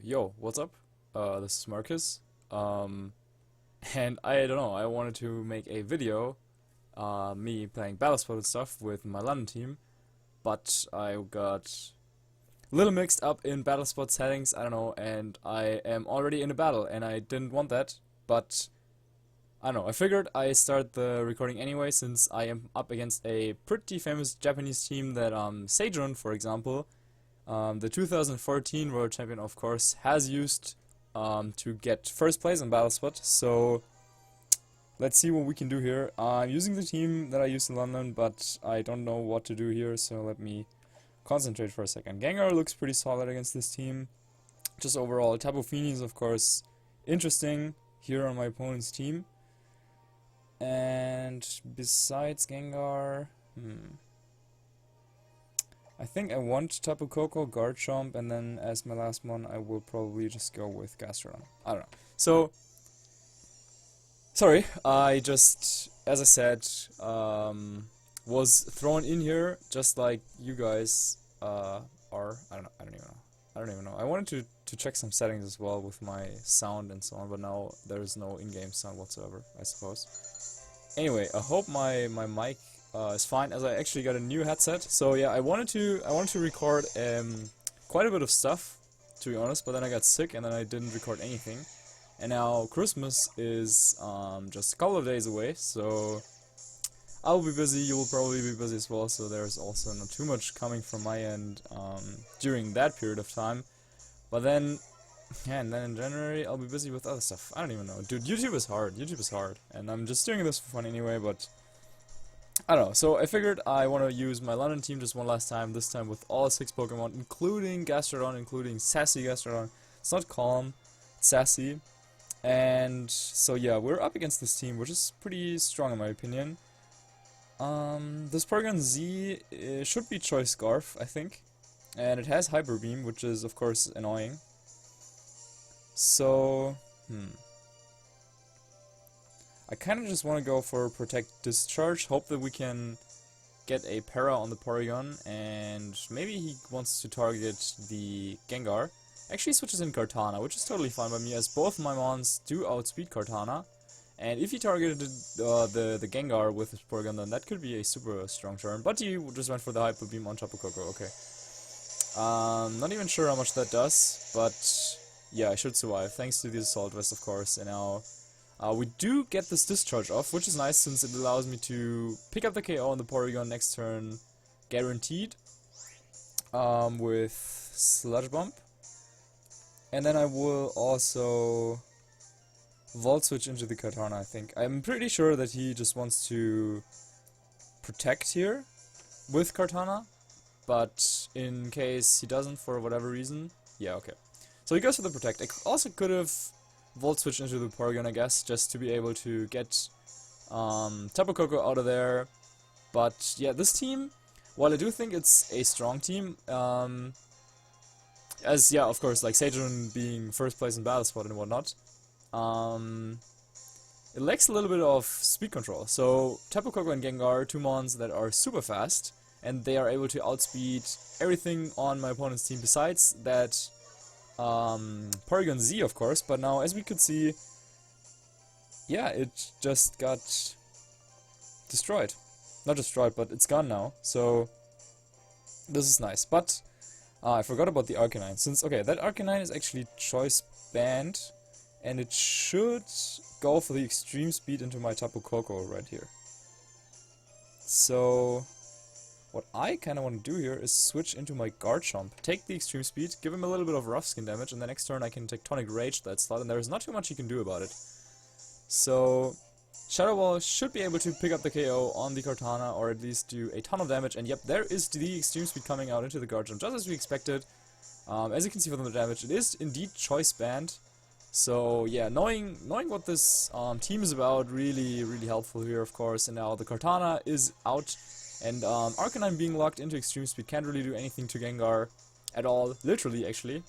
Yo, what's up? This is Marcus. Um, and I don't know, I wanted to make a video, me playing Battlesport and stuff with my London team, but I got a little mixed up in Battlesport settings, I don't know, and I am already in a battle, and I didn't want that, but I don't know, I figured I start the recording anyway, since I am up against a pretty famous Japanese team that, Seijun, for example, the 2014 World Champion, of course, has used to get first place in Battlespot. So let's see what we can do here. I'm using the team that I used in London, but I don't know what to do here, so let me concentrate for a second. Gengar looks pretty solid against this team. Just overall, Tapu Fini is, of course, interesting here on my opponent's team. And besides Gengar, I think I want Tapu Koko, Garchomp, and then as my last one I will probably just go with Gastrodon. I don't know. So, sorry, I just, as I said, was thrown in here just like you guys are. I don't even know. I wanted to check some settings as well with my sound and so on, but now there's no in-game sound whatsoever, I suppose. Anyway, I hope my mic is fine, as I actually got a new headset. So yeah, I wanted to record quite a bit of stuff, to be honest, but then I got sick and then I didn't record anything. And now Christmas is just a couple of days away, so I'll be busy, you will probably be busy as well, so there's also not too much coming from my end during that period of time. But then, yeah, and then in January I'll be busy with other stuff. I don't even know. Dude, YouTube is hard, and I'm just doing this for fun anyway, but I don't know. So I figured I want to use my London team just one last time, this time with all 6 Pokemon, including Gastrodon, including Sassy Gastrodon. It's not Calm, it's Sassy. And so yeah, we're up against this team, which is pretty strong in my opinion. This Porygon Z should be Choice Scarf, I think. And it has Hyper Beam, which is of course annoying. So, I kind of just want to go for Protect Discharge, hope that we can get a Para on the Porygon, and maybe he wants to target the Gengar. Actually switches in Kartana, which is totally fine by me, as both my mons do outspeed Kartana. And if he targeted the Gengar with his Porygon, then that could be a super strong turn. But he just went for the Hyper Beam on Tapu Koko, okay. Not even sure how much that does, but yeah, I should survive, thanks to the Assault Vest, of course. And now we do get this Discharge off, which is nice since it allows me to pick up the KO on the Porygon next turn, guaranteed, with Sludge Bomb. And then I will also Volt Switch into the Kartana, I think. I'm pretty sure that he just wants to protect here with Kartana, but in case he doesn't for whatever reason, yeah, okay. So he goes for the Protect. I also could have Volt Switch into the Porygon, I guess, just to be able to get Tapu Koko out of there. But yeah, this team, while I do think it's a strong team, as yeah, of course, like Seijun being first place in Battlesport and whatnot, it lacks a little bit of speed control. So Tapu Koko and Gengar are 2 mons that are super fast, and they are able to outspeed everything on my opponent's team besides that Porygon Z, of course. But now, as we could see, yeah, it just got destroyed. Not destroyed, but it's gone now. So this is nice. But I forgot about the Arcanine. Since, okay, that Arcanine is actually Choice Band, and it should go for the extreme speed into my Tapu Koko right here. So what I kind of want to do here is switch into my Garchomp, take the extreme speed, give him a little bit of rough skin damage, and the next turn I can Tectonic Rage that slot, and there is not too much he can do about it. So Shadow Ball should be able to pick up the KO on the Kartana, or at least do a ton of damage, and yep, there is the extreme speed coming out into the Garchomp, just as we expected. As you can see from the damage, it is indeed Choice Band. So yeah, knowing what this team is about, really helpful here, of course. And now the Kartana is out, and Arcanine being locked into extreme speed can't really do anything to Gengar at all, literally actually.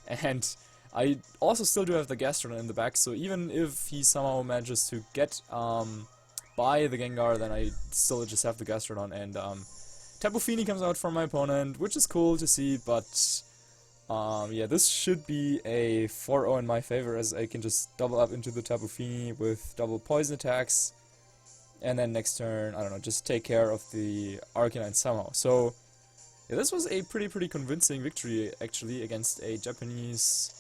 And I also still do have the Gastrodon in the back, so even if he somehow manages to get by the Gengar, then I still just have the Gastrodon. And Tapu Fini comes out from my opponent, which is cool to see, but Yeah, this should be a 4-0 in my favor, as I can just double up into the Tapu Fini with double poison attacks, and then next turn, I don't know, just take care of the Arcanine somehow. So yeah, this was a pretty convincing victory actually against a Japanese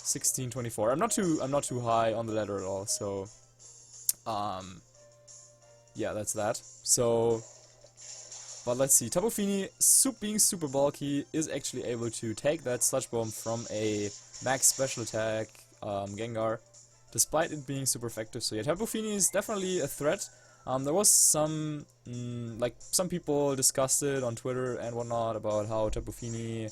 1624. I'm not too high on the ladder at all, so yeah, that's that. So, but let's see, Tapu Fini, being super bulky, is actually able to take that Sludge Bomb from a max special attack Gengar, despite it being super effective. So yeah, Tapu Fini is definitely a threat. There was some, like, some people discussed it on Twitter and whatnot about how Tapu Fini,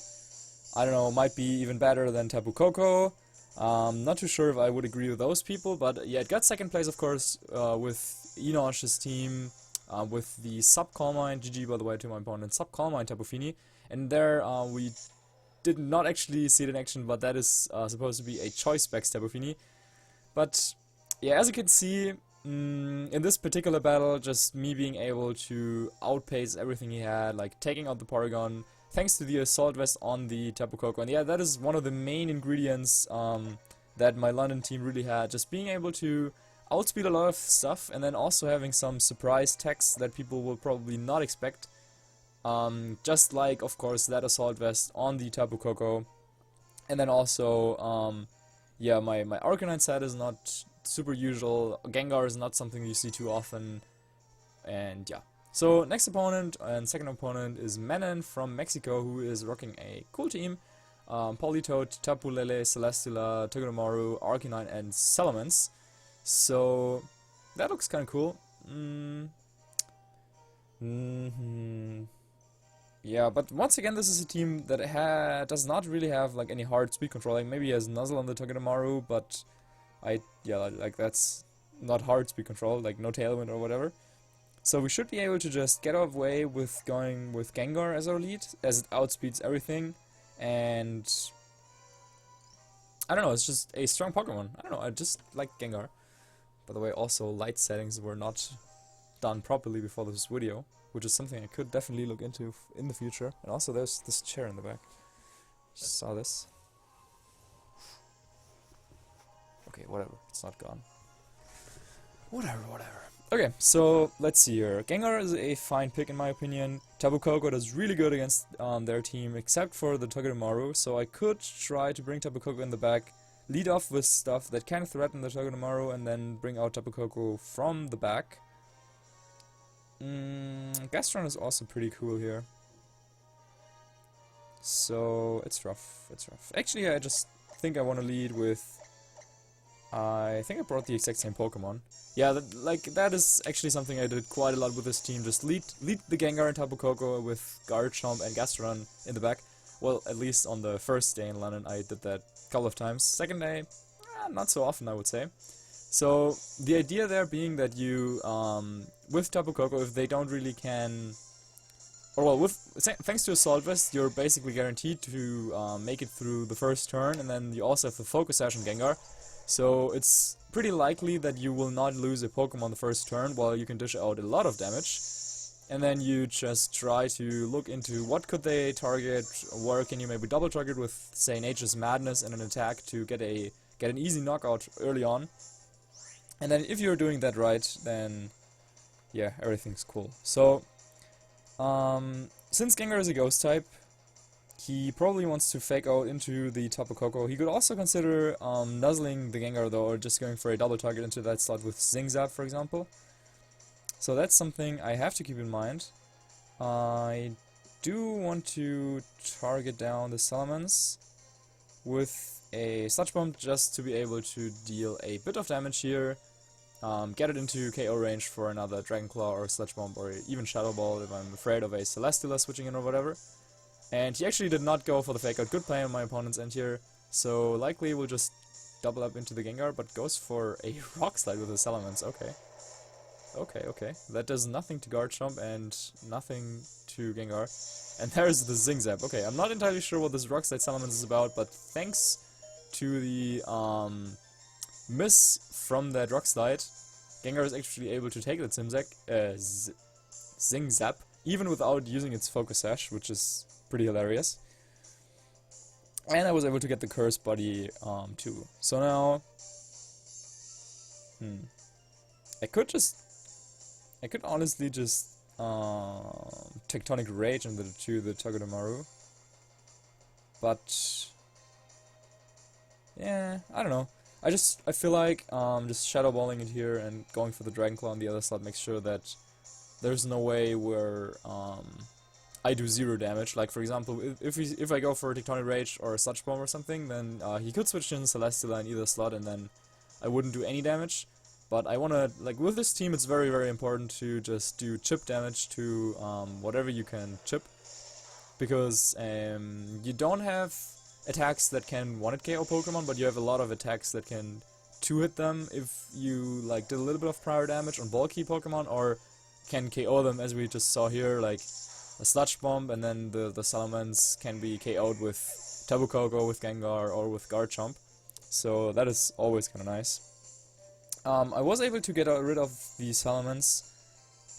I don't know, might be even better than Tapu Koko. Not too sure if I would agree with those people, but yeah, it got second place, of course, with Enosh's team, with the Sub Calm Mind, GG by the way to my opponent, Sub Calm Mind Tapu Fini, and there we did not actually see it in action, but that is supposed to be a Choice Specs Tapu Fini. But yeah, as you can see, in this particular battle, just me being able to outpace everything he had, like taking out the Porygon, thanks to the Assault Vest on the Tapu Koko. And yeah, that is one of the main ingredients that my London team really had, just being able to outspeed a lot of stuff, and then also having some surprise techs that people will probably not expect. Just like, of course, that Assault Vest on the Tapu Koko. And then also, yeah, my Arcanine set is not super usual. Gengar is not something you see too often. And yeah. So, next opponent and second opponent is Menon from Mexico, who is rocking a cool team. Politoed, Tapu Lele, Celesteela, Togedemaru, Arcanine, and Salamence. So, that looks kind of cool. Yeah, but once again, this is a team that does not really have like any hard speed control. Like maybe he has Nuzzle on the Togedemaru, but like that's not hard speed control, like no Tailwind or whatever. So we should be able to just get away with going with Gengar as our lead, as it outspeeds everything, and I don't know, it's just a strong Pokemon. I don't know, I just like Gengar. By the way, also light settings were not done properly before this video, which is something I could definitely look into in the future. And also there's this chair in the back. Just saw this. Okay, whatever, it's not gone. Whatever. Okay, so let's see here. Gengar is a fine pick in my opinion. Tapu Koko does really good against their team, except for the Togedemaru, so I could try to bring Tapu Koko in the back, lead off with stuff that can threaten the Togedemaru, and then bring out Tapu Koko from the back. Gastron is also pretty cool here. So, it's rough. Actually, I just think I want to lead with... I think I brought the exact same Pokemon. Yeah, that is actually something I did quite a lot with this team. Just lead the Gengar and Tapu Koko with Garchomp and Gastron in the back. Well, at least on the first day in London, I did that a couple of times. Second day, not so often, I would say. So, the idea there being that you, with Tapu Koko, if they don't really can... Or well, thanks to Assault Vest, you're basically guaranteed to make it through the first turn, and then you also have the Focus Sash on Gengar. So it's pretty likely that you will not lose a Pokemon the first turn, while you can dish out a lot of damage. And then you just try to look into what could they target, where can you maybe double target with, say, Nature's Madness and an attack to get an easy knockout early on. And then if you're doing that right, then yeah, everything's cool. So, since Gengar is a Ghost type, he probably wants to fake out into the Tapu Koko. He could also consider nuzzling the Gengar though, or just going for a double target into that slot with Zing Zap, for example. So that's something I have to keep in mind. I do want to target down the Salamence with a Sludge Bomb just to be able to deal a bit of damage here. Get it into KO range for another Dragon Claw or Sludge Bomb or even Shadow Ball if I'm afraid of a Celesteela switching in or whatever. And he actually did not go for the fake out. Good play on my opponent's end here. So likely we'll just double up into the Gengar, but goes for a Rock Slide with the Salamence. Okay. That does nothing to Garchomp and nothing to Gengar. And there's the Zing Zap. Okay, I'm not entirely sure what this Rock Slide Salamence is about, but thanks to the miss from that Rock Slide, Gengar is actually able to take that Zing Zap, even without using its Focus Sash, which is pretty hilarious. And I was able to get the Curse Body too. So now, I could honestly just Tectonic Rage into the Togedemaru. But yeah, I don't know. I feel like just Shadow Balling it here and going for the Dragon Claw on the other slot makes sure that there's no way where I do 0 damage. Like for example, if I go for a Tectonic Rage or a Sludge Bomb or something, then he could switch in Celesteela in either slot and then I wouldn't do any damage. But I wanna, like with this team, it's very, very important to just do chip damage to whatever you can chip. Because you don't have attacks that can 1-hit KO Pokemon, but you have a lot of attacks that can 2-hit them if you like did a little bit of prior damage on bulky Pokemon, or can KO them as we just saw here, like a Sludge Bomb, and then the Salamence can be KO'd with Tapu Koko, with Gengar, or with Garchomp. So that is always kind of nice. I was able to get rid of the Salamence,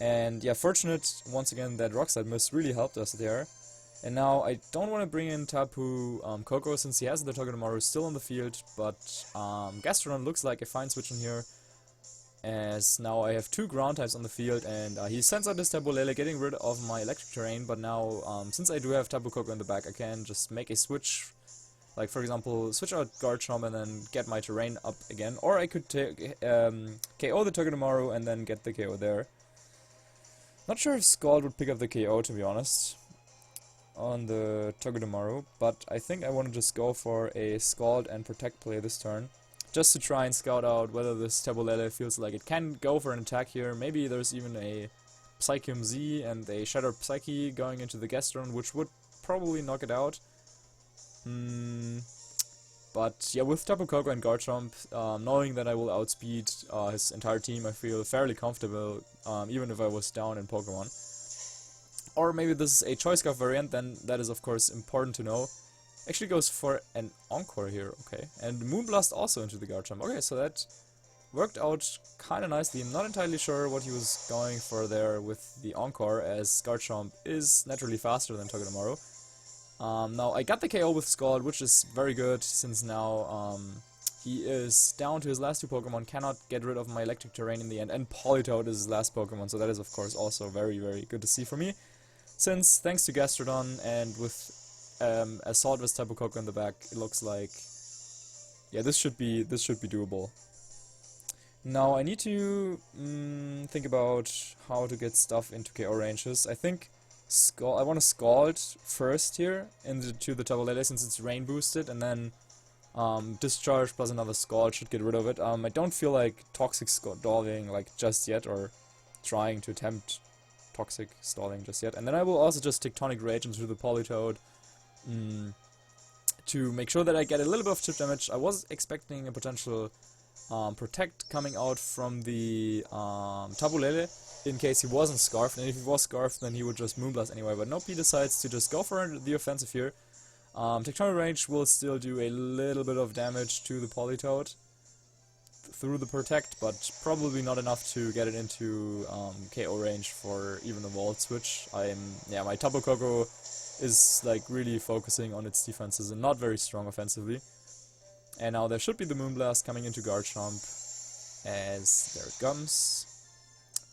and yeah, fortunate once again that Rock Slide Mist really helped us there. And now I don't want to bring in Tapu Koko since he has the Togedemaru still on the field, but Gastrodon looks like a fine switch in here, as now I have 2 ground types on the field, and he sends out his Tapu Lele, getting rid of my electric terrain. But now since I do have Tapu Koko in the back, I can just make a switch, like for example switch out Garchomp and then get my terrain up again, or I could take KO the Togedemaru and then get the KO there. Not sure if Scald would pick up the KO, to be honest, on the Togedemaru, but I think I want to just go for a Scald and Protect play this turn, just to try and scout out whether this Tapu Lele feels like it can go for an attack here. Maybe there's even a Psychium Z and a Shattered Psyche going into the Gastrodon, which would probably knock it out. But yeah, with Tapu Koko and Garchomp, knowing that I will outspeed his entire team, I feel fairly comfortable, even if I was down in Pokemon. Or maybe this is a Choice Scarf variant, then that is of course important to know. Actually goes for an Encore here, okay. And Moonblast also into the Garchomp. Okay, so that worked out kinda nicely. I'm not entirely sure what he was going for there with the Encore, as Garchomp is naturally faster than Togedemaru. Now I got the KO with Scald, which is very good, since now he is down to his last 2 Pokemon, cannot get rid of my electric terrain in the end, and Politoed is his last Pokemon, so that is of course also very, very good to see for me. Since, thanks to Gastrodon and with Assault with Tapu Koko in the back, it looks like, yeah, this should be doable. Now I need to think about how to get stuff into KO ranges. I think I want to Scald first here into the Tapu Lele since it's rain boosted, and then Discharge plus another Scald should get rid of it. I don't feel like Toxic Stalling like just yet, or trying to attempt Toxic Stalling just yet. And then I will also just Tectonic Rage into the Politoed to make sure that I get a little bit of chip damage. I was expecting a potential Protect coming out from the Tapu Lele in case he wasn't Scarfed, and if he was Scarfed then he would just Moonblast anyway, but nope, he decides to just go for the offensive here. Tectonic Rage will still do a little bit of damage to the Politoed through the Protect, but probably not enough to get it into KO range for even a Volt Switch. My Tapu Koko is like really focusing on its defenses and not very strong offensively. And now there should be the Moonblast coming into Garchomp, as there it comes,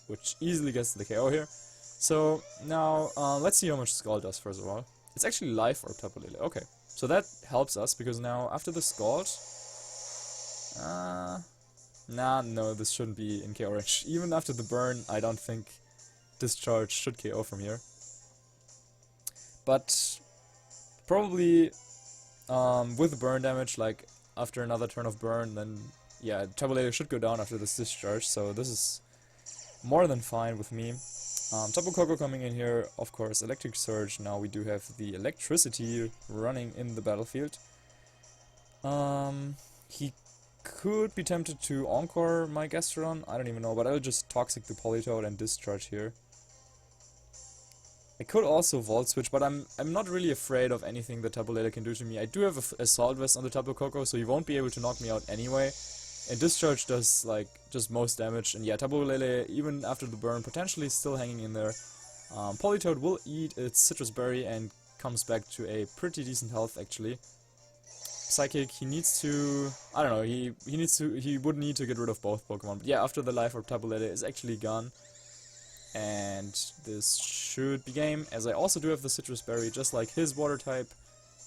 which easily gets the KO here. So now let's see how much Scald does first of all. It's actually Life Orb Tapu Lele. Okay, so that helps us because now after the Scald, no, this shouldn't be in KO range. Even after the burn, I don't think Discharge should KO from here. But probably with the burn damage, like after another turn of burn, then yeah, Tapu Lele should go down after this Discharge, so this is more than fine with me. Tapu Koko coming in here, of course, Electric Surge. Now we do have the Electricity running in the battlefield. He could be tempted to Encore my Gastrodon, I don't even know, but I'll just Toxic the Politoed and Discharge here. I could also Volt Switch, but I'm not really afraid of anything that Tapu Lele can do to me. I do have a Assault Vest on the Tapu Koko, so he won't be able to knock me out anyway. And Discharge does like just most damage, and yeah, Tapu Lele, even after the burn, potentially still hanging in there. Politoed will eat its Citrus Berry and comes back to a pretty decent health actually. Psychic, he needs to, I don't know, he would need to get rid of both Pokemon. But yeah, after the Life Orb Tapu Lele is actually gone. And this should be game, as I also do have the Citrus Berry, just like his Water type,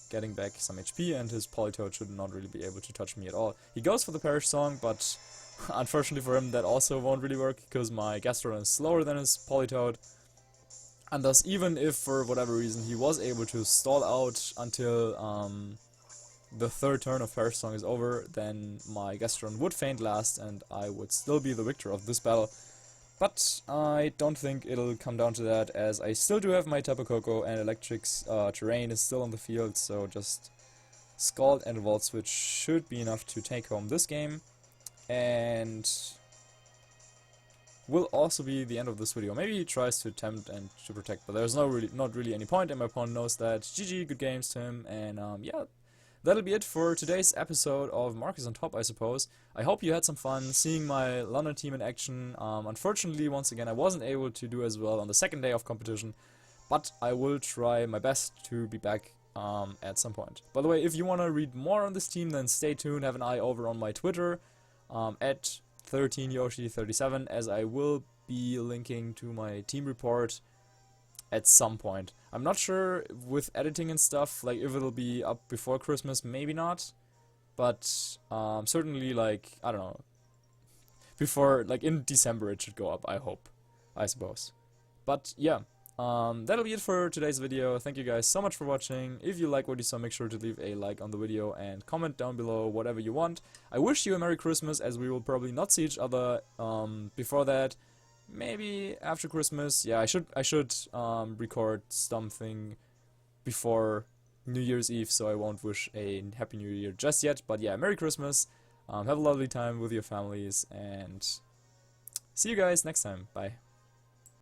getting back some HP, and his Politoed should not really be able to touch me at all. He goes for the Perish Song, but unfortunately for him that also won't really work, because my Gastrodon is slower than his Politoed. And thus, even if for whatever reason he was able to stall out until the third turn of Perish Song is over, then my Gastrodon would faint last, and I would still be the victor of this battle. But I don't think it'll come down to that, as I still do have my Tapu Koko, and Electric's terrain is still on the field, so just Scald and Volt Switch should be enough to take home this game. And will also be the end of this video. Maybe he tries to attempt and to protect, but there's not really any point, and my opponent knows that. GG, good games to him, and yeah. That'll be it for today's episode of Marcus on Top, I suppose. I hope you had some fun seeing my London team in action. Unfortunately, once again, I wasn't able to do as well on the second day of competition, but I will try my best to be back at some point. By the way, if you want to read more on this team, then stay tuned, have an eye over on my Twitter, at 13yoshi37, as I will be linking to my team report at some point. I'm not sure with editing and stuff, like if it'll be up before Christmas, maybe not, but certainly, like, I don't know, before, like in December it should go up, I hope, I suppose. But yeah, that'll be it for today's video. Thank you guys so much for watching. If you like what you saw, make sure to leave a like on the video and comment down below whatever you want. I wish you a Merry Christmas, as we will probably not see each other before that. Maybe after Christmas. Yeah, I should record something before New Year's Eve, so I won't wish a Happy New Year just yet. But yeah, Merry Christmas. Have a lovely time with your families, and see you guys next time. Bye.